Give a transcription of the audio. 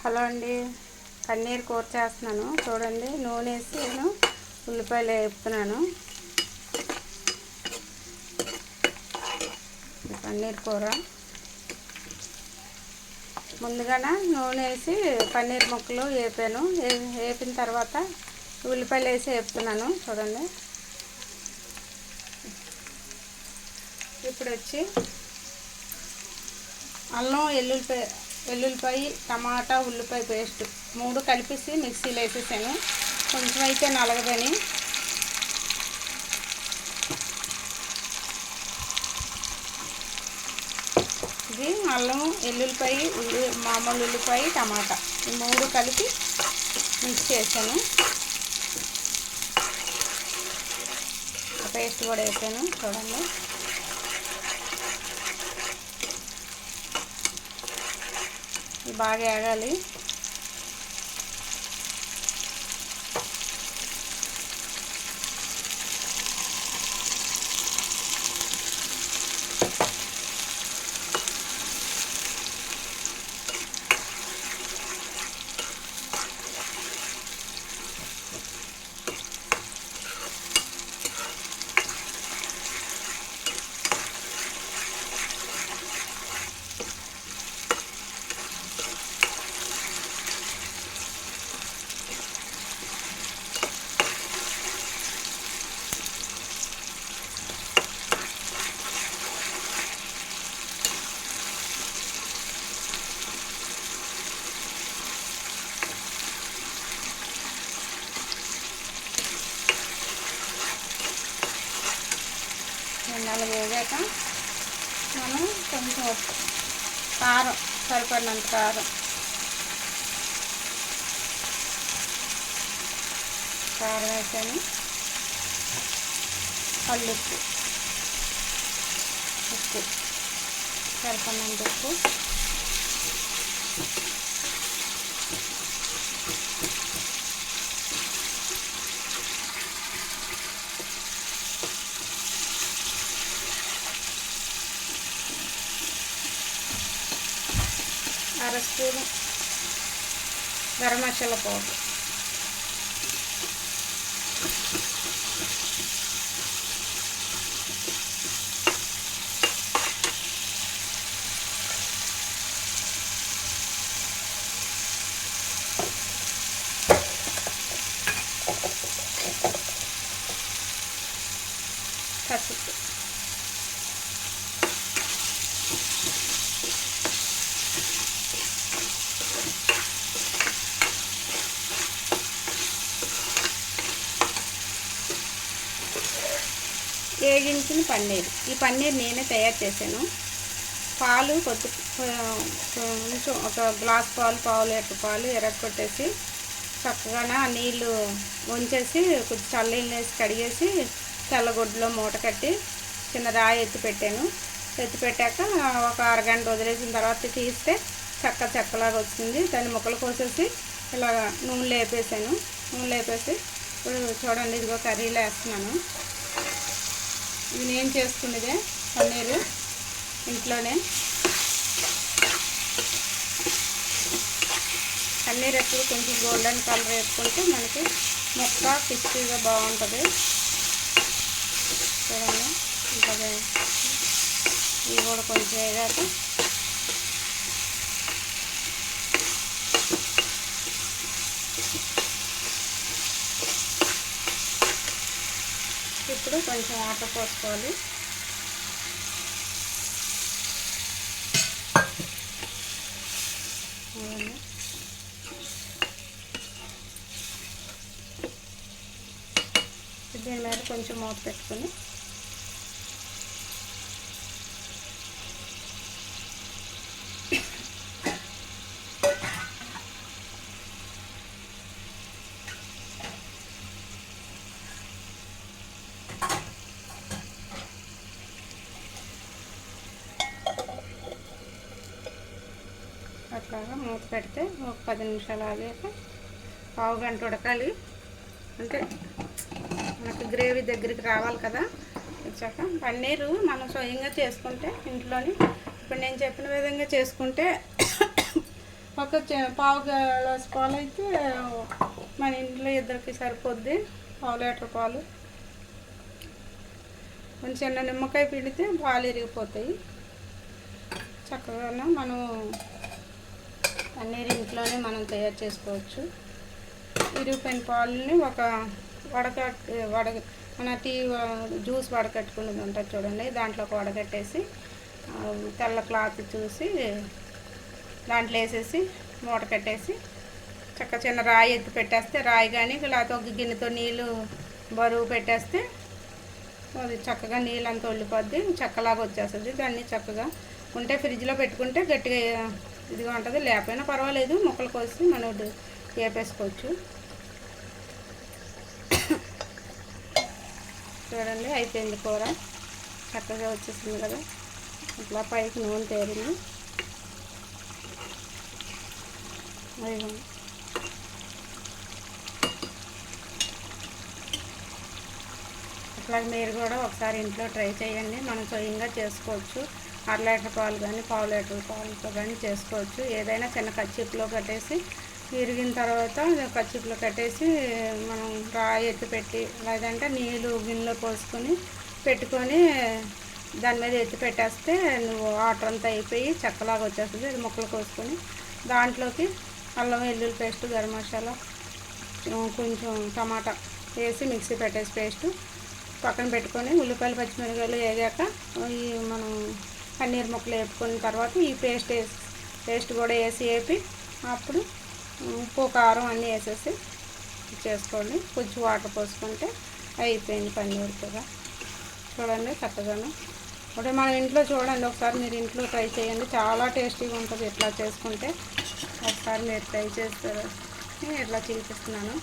Hello అండి, పన్నీర్ కూర చేస్తున్నాను. చూడండి, నూనె వేసి నేను ఉల్లిపాయలు వేపుతున్నాను. పన్నీర్ కూర ముందుగానే నూనె వేసి పన్నీర్ ముక్కలు వేపాను. వేపిన తర్వాత ఉల్లిపాయలు వేసి వేపుతున్నాను. చూడండి, ఇప్పుడు వచ్చి అల్లం వెల్లుల్లిపాయ టమాటా ఉల్లిపాయ పేస్ట్ 3 కలిపేసి మిక్సీలో వేసేసాను. కొంచెం అయితే నలగదని. ఇది అల్లం వెల్లుల్లిపాయ మామూలు ఉల్లిపాయ టమాటా ఈ 3 కలిపి మిక్స్ చేసాను. పేస్ట్ కూడా వేసాను. చూడండి, బాగా వేగాలి. నల్లగా వేగాక మనం కొంచెం కారం సరిపడినంత కారం వేసాను. ఉప్పు సరిపడినంత ఉప్పు, అర స్పూను గరం మసాలా పౌడర్, పసుపు, వేగించిన పన్నీర్. ఈ పన్నీర్ నేనే తయారు చేశాను. పాలు కొంచెం ఒక గ్లాస్ పాలు, పావు లీటర్ పాలు ఎరగొట్టేసి చక్కగా నీళ్ళు వంచేసి కొంచెం చల్లీళ్ళు వేసి కడిగేసి తెల్లగుడ్డలో మూట కట్టి చిన్న రాయి ఎత్తి పెట్టాను. ఎత్తి పెట్టాక ఒక అరగంట వదిలేసిన తర్వాత తీస్తే చెక్కలాగా వచ్చింది. దాన్ని ముక్కలు కోసేసి ఇలా నూనెలో వేపేసాను. నూనెలో వేపేసి ఇప్పుడు చూడండి, ఇదిగో కర్రీలో వేస్తున్నాను. ఇది నేను చేసుకునేదే పన్నీరు ఇంట్లోనే. పన్నీర్ ఎప్పుడు కొంచెం గోల్డెన్ కలర్ వేసుకుంటే మనకి ముక్క క్రిస్పీగా బాగుంటుంది. చూడండి, ఇంకా ఇవి కూడా కొంచెం వేగాక ఇప్పుడు కొంచెం వాటర్ పోసుకోవాలి. దీని మీద కొంచెం మూత పెట్టుకొని అట్లాగా మూత పెడితే ఒక 10 నిమిషాలు ఆగాక పావు గంట ఉడకాలి. అంటే మనకు గ్రేవీ దగ్గరికి రావాలి కదా. వచ్చాక పన్నీరు మనం స్వయంగా చేసుకుంటే ఇంట్లోని ఇప్పుడు నేను చెప్పిన విధంగా చేసుకుంటే పావు గ్లాస్ పాలు అయితే మన ఇంట్లో ఇద్దరికి సరిపోద్ది. పావు లీటర్ పాలు. కొంచెం చిన్న నిమ్మకాయ పిండితే పాలు ఇరిగిపోతాయి. చక్కగా మనం పన్నీర్ ఇంట్లోనే మనం తయారు చేసుకోవచ్చు. ఇరిగిపోయిన పాలని ఒక మన జ్యూస్ వడకట్టుకునేది ఉంటుంది చూడండి, దాంట్లోకి వడకట్టేసి తెల్ల క్లాత్ చూసి దాంట్లో వేసేసి మూట కట్టేసి చక్కగా చిన్న రాయి ఎత్తి పెట్టేస్తే, రాయి కానీ లేకపోతే ఒక గిన్నెతో నీళ్ళు బరువు పెట్టేస్తే అది చక్కగా నీళ్ళు అంతా వెళ్ళిపోద్ది, చెక్కలాగా వచ్చేస్తుంది. దాన్ని చక్కగా ఉంటే ఫ్రిడ్జ్లో పెట్టుకుంటే గట్టిగా ఇదిగా ఉంటుంది. లేకపోయినా పర్వాలేదు, ముక్కలు కోసి మనం వేపేసుకోవచ్చు. చూడండి అయిపోయింది కూర, చక్కగా వచ్చేసింది కదా. ఇట్లా పైకి నూనె తేరింది. అట్లా మీరు కూడా ఒకసారి ఇంట్లో ట్రై చేయండి. మనం స్వయంగా చేసుకోవచ్చు. అర లీటర్ పాలు కానీ పావు లీటర్ పాలతో కానీ చేసుకోవచ్చు. ఏదైనా చిన్న కచ్చిప్లో కట్టేసి విరిగిన తర్వాత కచ్చిప్లో కట్టేసి మనం రాయి ఎత్తి పెట్టి లేదంటే నీళ్ళు గిన్నెలో పోసుకొని పెట్టుకొని దాని మీద ఎత్తి పెట్టేస్తే నువ్వు వాటర్ అంతా అయిపోయి చెక్కలాగా వచ్చేస్తుంది. అది ముక్కలు కోసుకొని దాంట్లోకి అల్లం వెల్లుల్లి పేస్ట్, గరం మసాలా, కొంచెం టమాటా వేసి మిక్సీ పెట్టేసి పేస్టు పక్కన పెట్టుకొని ఉల్లిపాయలు పచ్చిమిరపకాయలు వేగాక ఈ మనం పన్నీర్ ముక్కలు వేపుకున్న తర్వాత ఈ పేస్ట్ కూడా వేసి వేపి అప్పుడు ఉప్పు కారం అన్నీ వేసేసి చేసుకోండి. కొంచెం వాటర్ పోసుకుంటే అయిపోయింది పన్నీర్ కూడా. చూడండి చక్కగాను. అంటే మనం ఇంట్లో చూడండి ఒకసారి, మీరు ఇంట్లో ట్రై చేయండి, చాలా టేస్టీగా ఉంటుంది. ఇట్లా చేసుకుంటే ఒకసారి మీరు ట్రై చేస్తారు. నేను ఇట్లా చూపిస్తున్నాను.